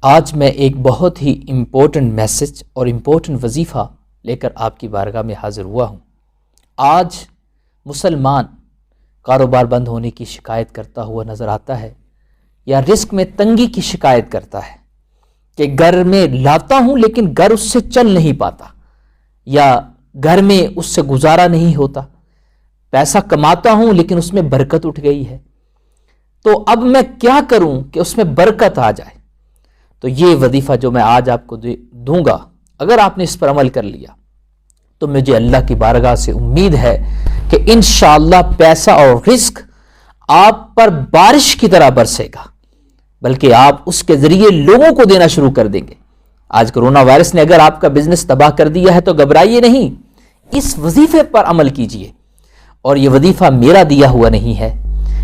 آج میں ایک بہت ہی امپورٹنٹ میسج اور امپورٹنٹ وظیفہ لے کر آپ کی بارگاہ میں حاضر ہوا ہوں۔ آج مسلمان کاروبار بند ہونے کی شکایت کرتا ہوا نظر آتا ہے، یا رزق میں تنگی کی شکایت کرتا ہے کہ گھر میں لاتا ہوں لیکن گھر اس سے چل نہیں پاتا، یا گھر میں اس سے گزارا نہیں ہوتا، پیسہ کماتا ہوں لیکن اس میں برکت اٹھ گئی ہے، تو اب میں کیا کروں کہ اس میں برکت آ جائے۔ تو یہ وظیفہ جو میں آج آپ کو دوں گا، اگر آپ نے اس پر عمل کر لیا تو مجھے اللہ کی بارگاہ سے امید ہے کہ انشاءاللہ پیسہ اور رزق آپ پر بارش کی طرح برسے گا، بلکہ آپ اس کے ذریعے لوگوں کو دینا شروع کر دیں گے۔ آج کرونا وائرس نے اگر آپ کا بزنس تباہ کر دیا ہے تو گھبرائیے نہیں، اس وظیفے پر عمل کیجئے۔ اور یہ وظیفہ میرا دیا ہوا نہیں ہے،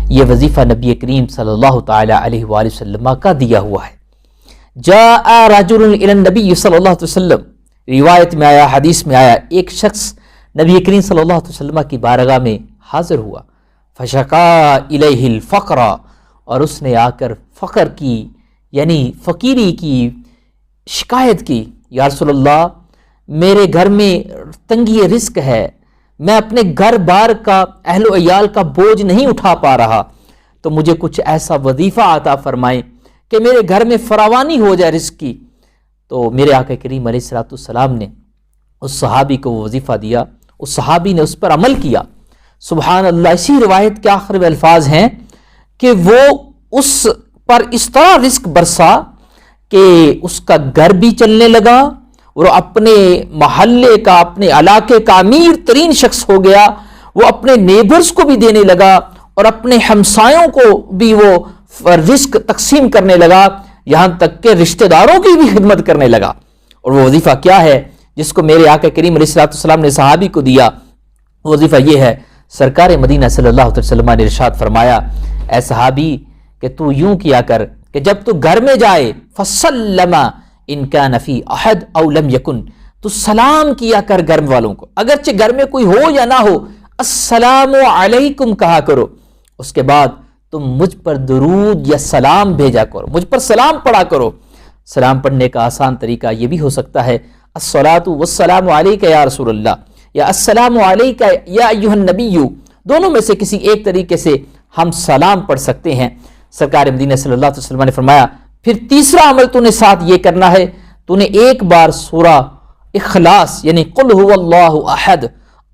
یہ وظیفہ نبی کریم صلی اللہ تعالی علیہ وآلہ وسلم کا دیا ہوا ہے۔ جاء رجل الی النبی صلی اللہ علیہ وسلم، روایت میں آیا، حدیث میں آیا، ایک شخص نبی کریم صلی اللہ علیہ وسلم کی بارگاہ میں حاضر ہوا، فشکا الیہ الفقر، اور اس نے آ کر فقر کی یعنی فقیری کی شکایت کی۔ یا رسول اللہ، میرے گھر میں تنگی رزق ہے، میں اپنے گھر بار کا، اہل و عیال کا بوجھ نہیں اٹھا پا رہا، تو مجھے کچھ ایسا وظیفہ عطا فرمائیں کہ میرے گھر میں فراوانی ہو جائے رزق کی۔ تو میرے آقا کریم علیہ السلام نے اس صحابی کو وہ وظیفہ دیا، اس صحابی نے اس پر عمل کیا۔ سبحان اللہ، اسی روایت کے آخر میں الفاظ ہیں کہ وہ اس پر اس طرح رزق برسا کہ اس کا گھر بھی چلنے لگا، اور اپنے محلے کا، اپنے علاقے کا امیر ترین شخص ہو گیا، وہ اپنے نیبرز کو بھی دینے لگا اور اپنے ہمسایوں کو بھی وہ رزق تقسیم کرنے لگا، یہاں تک کہ رشتہ داروں کی بھی خدمت کرنے لگا۔ اور وہ وظیفہ کیا ہے جس کو میرے آقا کریم علیہ السلام نے صحابی کو دیا؟ وہ وظیفہ یہ ہے، سرکار مدینہ صلی اللہ علیہ وسلم نے ارشاد فرمایا، اے صحابی کہ تو یوں کیا کر کہ جب تو گھر میں جائے، فسلم ان کان فی احد او لم یکن، تو سلام کیا کر گھر والوں کو، اگرچہ گھر میں کوئی ہو یا نہ ہو، السلام علیکم کہا کرو۔ اس کے بعد تم مجھ پر درود یا سلام بھیجا کرو، مجھ پر سلام پڑھا کرو۔ سلام پڑھنے کا آسان طریقہ یہ بھی ہو سکتا ہے، الصلاۃ والسلام علیک یا رسول اللہ، یا السلام علیک یا ایھا النبی، دونوں میں سے کسی ایک طریقے سے ہم سلام پڑھ سکتے ہیں۔ سرکار مدینہ صلی اللہ علیہ وسلم نے فرمایا، پھر تیسرا عمل تو نے ساتھ یہ کرنا ہے، تو نے ایک بار سورہ اخلاص یعنی قل هو اللہ احد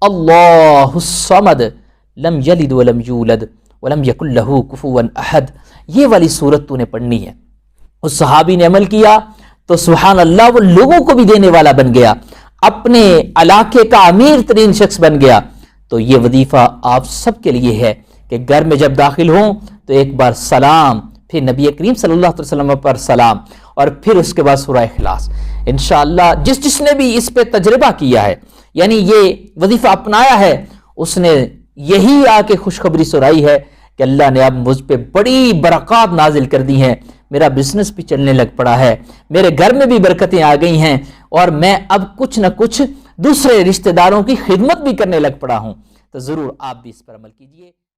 اللہ الصمد لم یلد ولم یولد ولم یکن لہ کفوا احد، یہ والی سورت تو نے پڑھنی ہے۔ اس صحابی نے عمل کیا تو سبحان اللہ وہ لوگوں کو بھی دینے والا بن گیا، اپنے علاقے کا امیر ترین شخص بن گیا۔ تو یہ وظیفہ آپ سب کے لیے ہے کہ گھر میں جب داخل ہوں تو ایک بار سلام، پھر نبی کریم صلی اللہ علیہ وسلم پر سلام، اور پھر اس کے بعد سورہ اخلاص۔ انشاءاللہ جس نے بھی اس پہ تجربہ کیا ہے، یعنی یہ وظیفہ اپنایا ہے، اس نے یہی آ کے خوشخبری سنائی ہے کہ اللہ نے اب مجھ پہ بڑی برکات نازل کر دی ہیں، میرا بزنس بھی چلنے لگ پڑا ہے، میرے گھر میں بھی برکتیں آ گئی ہیں، اور میں اب کچھ نہ کچھ دوسرے رشتہ داروں کی خدمت بھی کرنے لگ پڑا ہوں۔ تو ضرور آپ بھی اس پر عمل کیجئے۔